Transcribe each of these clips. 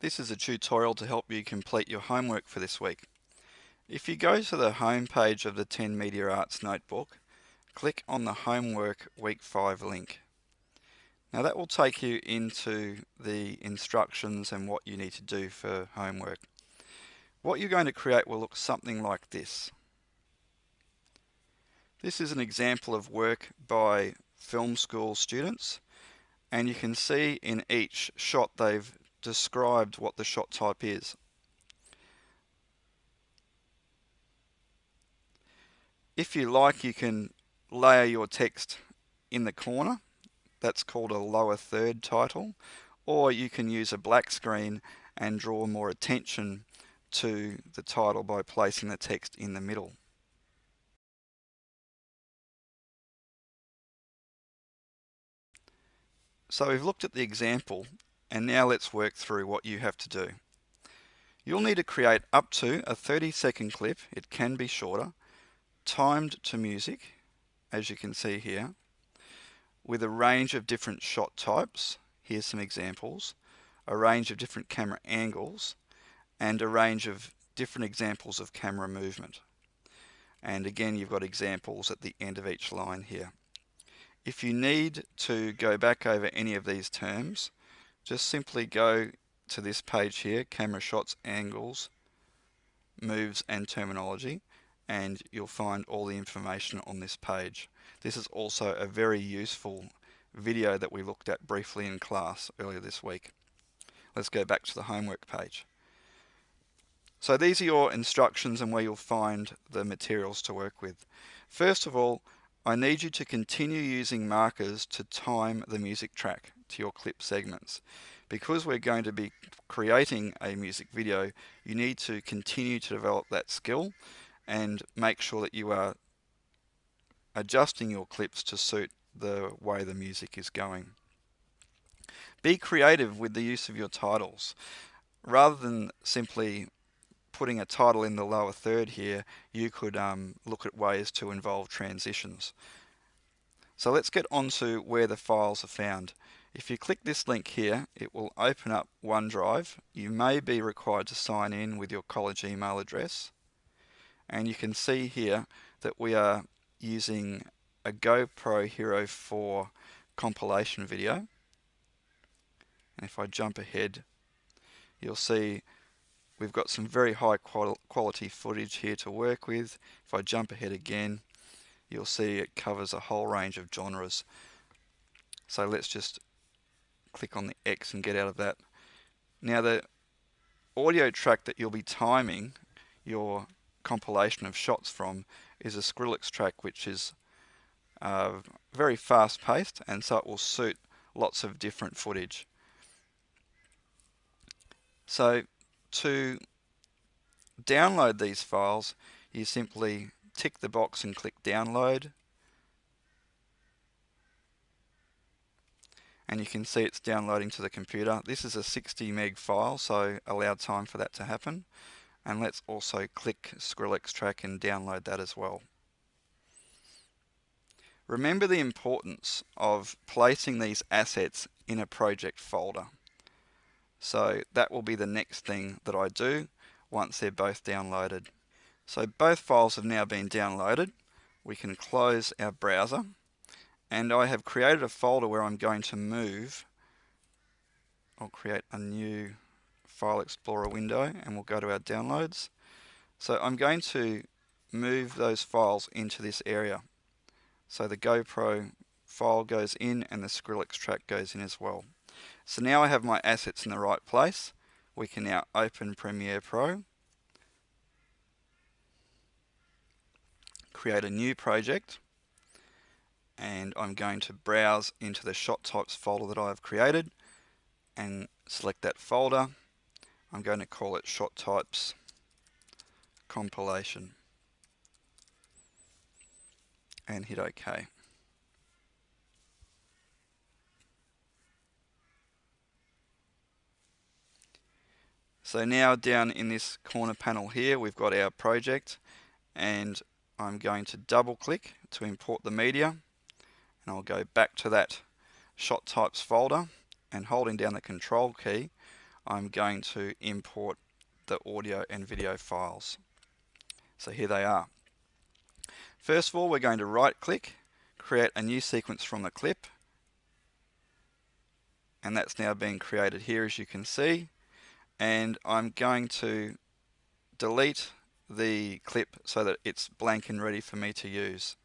This is a tutorial to help you complete your homework for this week. If you go to the home page of the 10 Media Arts Notebook, click on the Homework Week 5 link. Now that will take you into the instructions and what you need to do for homework. What you're going to create will look something like this. This is an example of work by film school students, and you can see in each shot they've described what the shot type is. If you like, you can layer your text in the corner. That's called a lower third title. Or you can use a black screen and draw more attention to the title by placing the text in the middle. So we've looked at the example, and now let's work through what you have to do. You'll need to create up to a 30-second clip, it can be shorter, timed to music, as you can see here, with a range of different shot types. Here's some examples. A range of different camera angles, and a range of different examples of camera movement. And again, you've got examples at the end of each line here. If you need to go back over any of these terms, just simply go to this page here, Camera Shots, Angles, Moves and Terminology, and you'll find all the information on this page. This is also a very useful video that we looked at briefly in class earlier this week. Let's go back to the homework page. So these are your instructions and where you'll find the materials to work with. First of all, I need you to continue using markers to time the music track to your clip segments. Because we're going to be creating a music video, you need to continue to develop that skill and make sure that you are adjusting your clips to suit the way the music is going. Be creative with the use of your titles. Rather than simply putting a title in the lower third here, you could look at ways to involve transitions. So let's get on to where the files are found. If you click this link here, it will open up OneDrive. You may be required to sign in with your college email address. And you can see here that we are using a GoPro Hero 4 compilation video. And if I jump ahead, you'll see we've got some very high quality footage here to work with. If I jump ahead again, you'll see it covers a whole range of genres. So let's just click on the X and get out of that. Now the audio track that you'll be timing your compilation of shots from is a Skrillex track, which is very fast paced, and so it will suit lots of different footage. So to download these files, you simply tick the box and click download, and you can see it's downloading to the computer. This is a 60 meg file, so allow time for that to happen. And let's also click Skrillex track and download that as well. Remember the importance of placing these assets in a project folder. So that will be the next thing that I do once they're both downloaded. So both files have now been downloaded. We can close our browser, and I have created a folder where I'm going to move. I'll create a new File Explorer window and we'll go to our downloads. So I'm going to move those files into this area. So the GoPro file goes in and the Skrillex track goes in as well. So now I have my assets in the right place. We can now open Premiere Pro, create a new project, and I'm going to browse into the shot types folder that I have created and select that folder. I'm going to call it Shot Types Compilation and hit OK. So now down in this corner panel here, we've got our project, and I'm going to double click to import the media, and I'll go back to that shot types folder, and holding down the control key, I'm going to import the audio and video files. So here they are. First of all, we're going to right click, create a new sequence from the clip, and that's now being created here, as you can see. And I'm going to delete the clip so that it's blank and ready for me to use.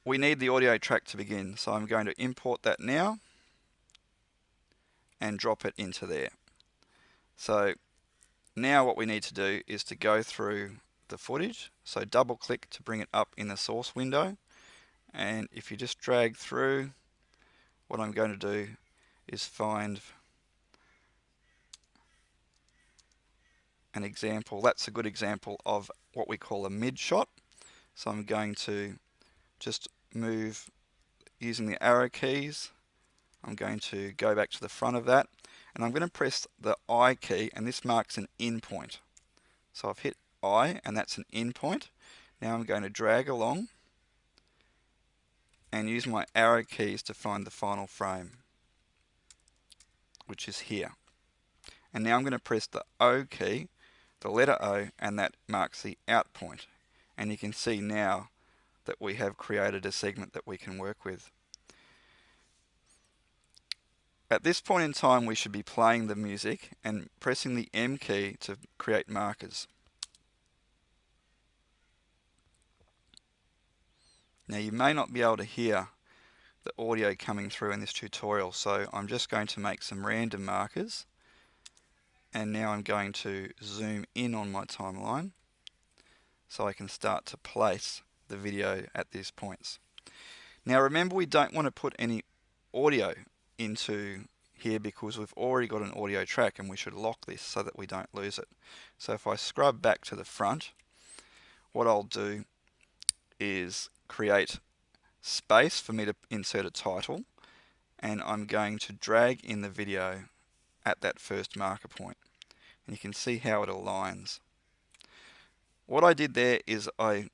We need the audio track to begin, so I'm going to import that now and drop it into there. So now what we need to do is to go through the footage. So double click to bring it up in the source window, and if you just drag through, what I'm going to do is find an example. That's a good example of what we call a mid shot. So I'm going to just move using the arrow keys. I'm going to go back to the front of that, and I'm going to press the I key, and this marks an in point. So I've hit I, and that's an in point. Now I'm going to drag along and use my arrow keys to find the final frame, which is here. And now I'm going to press the O key, the letter O, and that marks the out point. And you can see now that we have created a segment that we can work with. At this point in time, we should be playing the music and pressing the M key to create markers. Now you may not be able to hear the audio coming through in this tutorial, so I'm just going to make some random markers, and now I'm going to zoom in on my timeline so I can start to place the video at these points. Now remember, we don't want to put any audio into here because we've already got an audio track, and we should lock this so that we don't lose it. So if I scrub back to the front, what I'll do is create space for me to insert a title, and I'm going to drag in the video at that first marker point, and you can see how it aligns. What I did there is I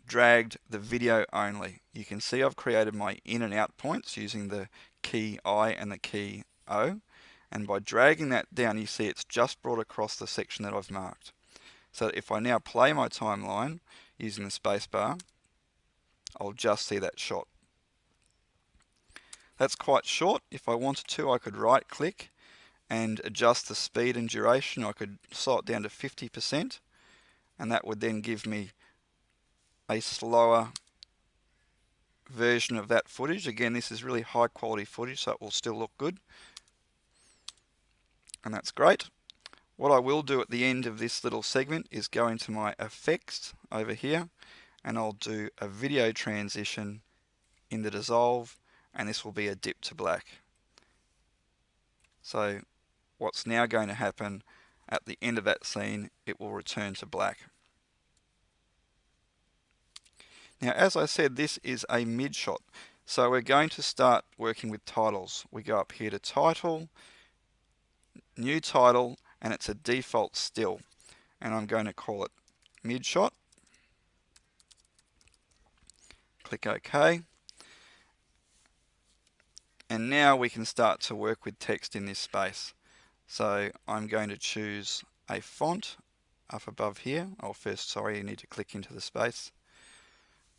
dragged the video only. You can see I've created my in and out points using the key I and the key O, and by dragging that down, you see it's just brought across the section that I've marked. So if I now play my timeline using the spacebar, I'll just see that shot. That's quite short. If I wanted to, I could right click and adjust the speed and duration. I could slow it down to 50%, and that would then give me a slower version of that footage. Again, this is really high quality footage, so it will still look good, and that's great. What I will do at the end of this little segment is go into my effects over here, and I'll do a video transition in the dissolve, and this will be a dip to black. So what's now going to happen at the end of that scene, it will return to black. Now, as I said, this is a mid shot, so we're going to start working with titles. We go up here to title, new title, and it's a default still, and I'm going to call it mid shot. Click OK, and now we can start to work with text in this space. So I'm going to choose a font up above here. You need to click into the space.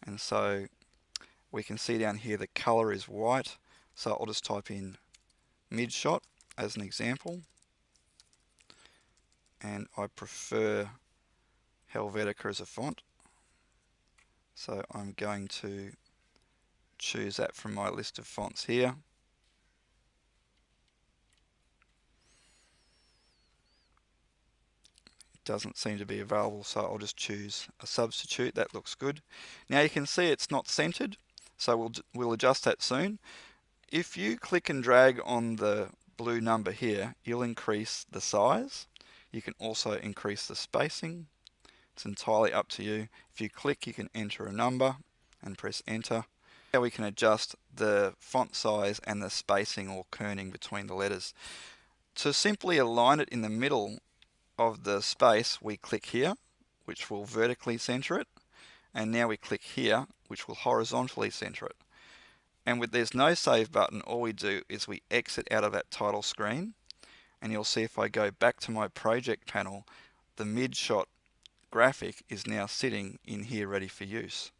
And so we can see down here the color is white. So I'll just type in mid shot as an example. And I prefer Helvetica as a font. So I'm going to choose that from my list of fonts here. Doesn't seem to be available, so I'll just choose a substitute. That looks good. Now you can see it's not centered, so we'll adjust that soon. If you click and drag on the blue number here, you'll increase the size. You can also increase the spacing. It's entirely up to you. If you click, you can enter a number and press enter. Now we can adjust the font size and the spacing or kerning between the letters. To simply align it in the middle of the space, we click here, which will vertically center it, and now we click here, which will horizontally center it. And there's no save button, all we do is we exit out of that title screen, and you'll see if I go back to my project panel, the mid-shot graphic is now sitting in here ready for use.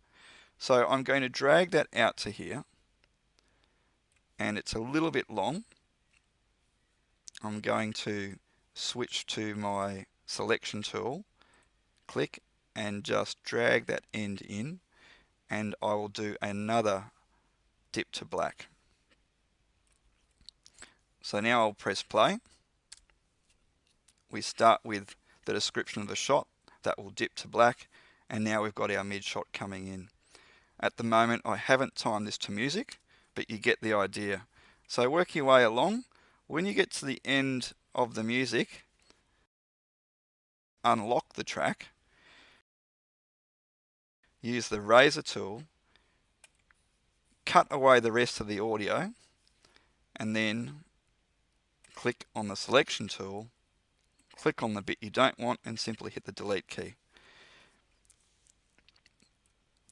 So I'm going to drag that out to here, and it's a little bit long. I'm going to switch to my selection tool, click, and just drag that end in, and I will do another dip to black. So now I'll press play. We start with the description of the shot, that will dip to black, and now we've got our mid shot coming in. At the moment I haven't timed this to music, but you get the idea. So work your way along. When you get to the end of the music, unlock the track, use the razor tool, cut away the rest of the audio, and then click on the selection tool, click on the bit you don't want, and simply hit the delete key.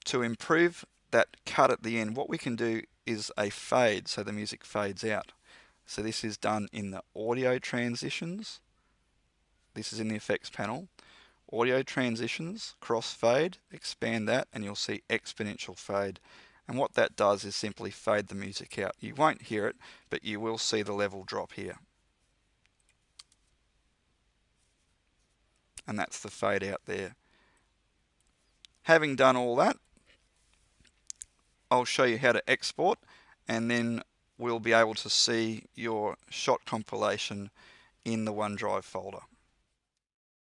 To improve that cut at the end, what we can do is a fade, so the music fades out. So this is done in the audio transitions. This is in the effects panel. Audio transitions, crossfade, expand that, and you'll see exponential fade. And what that does is simply fade the music out. You won't hear it, but you will see the level drop here. And that's the fade out there. Having done all that, I'll show you how to export, and then we'll be able to see your shot compilation in the OneDrive folder.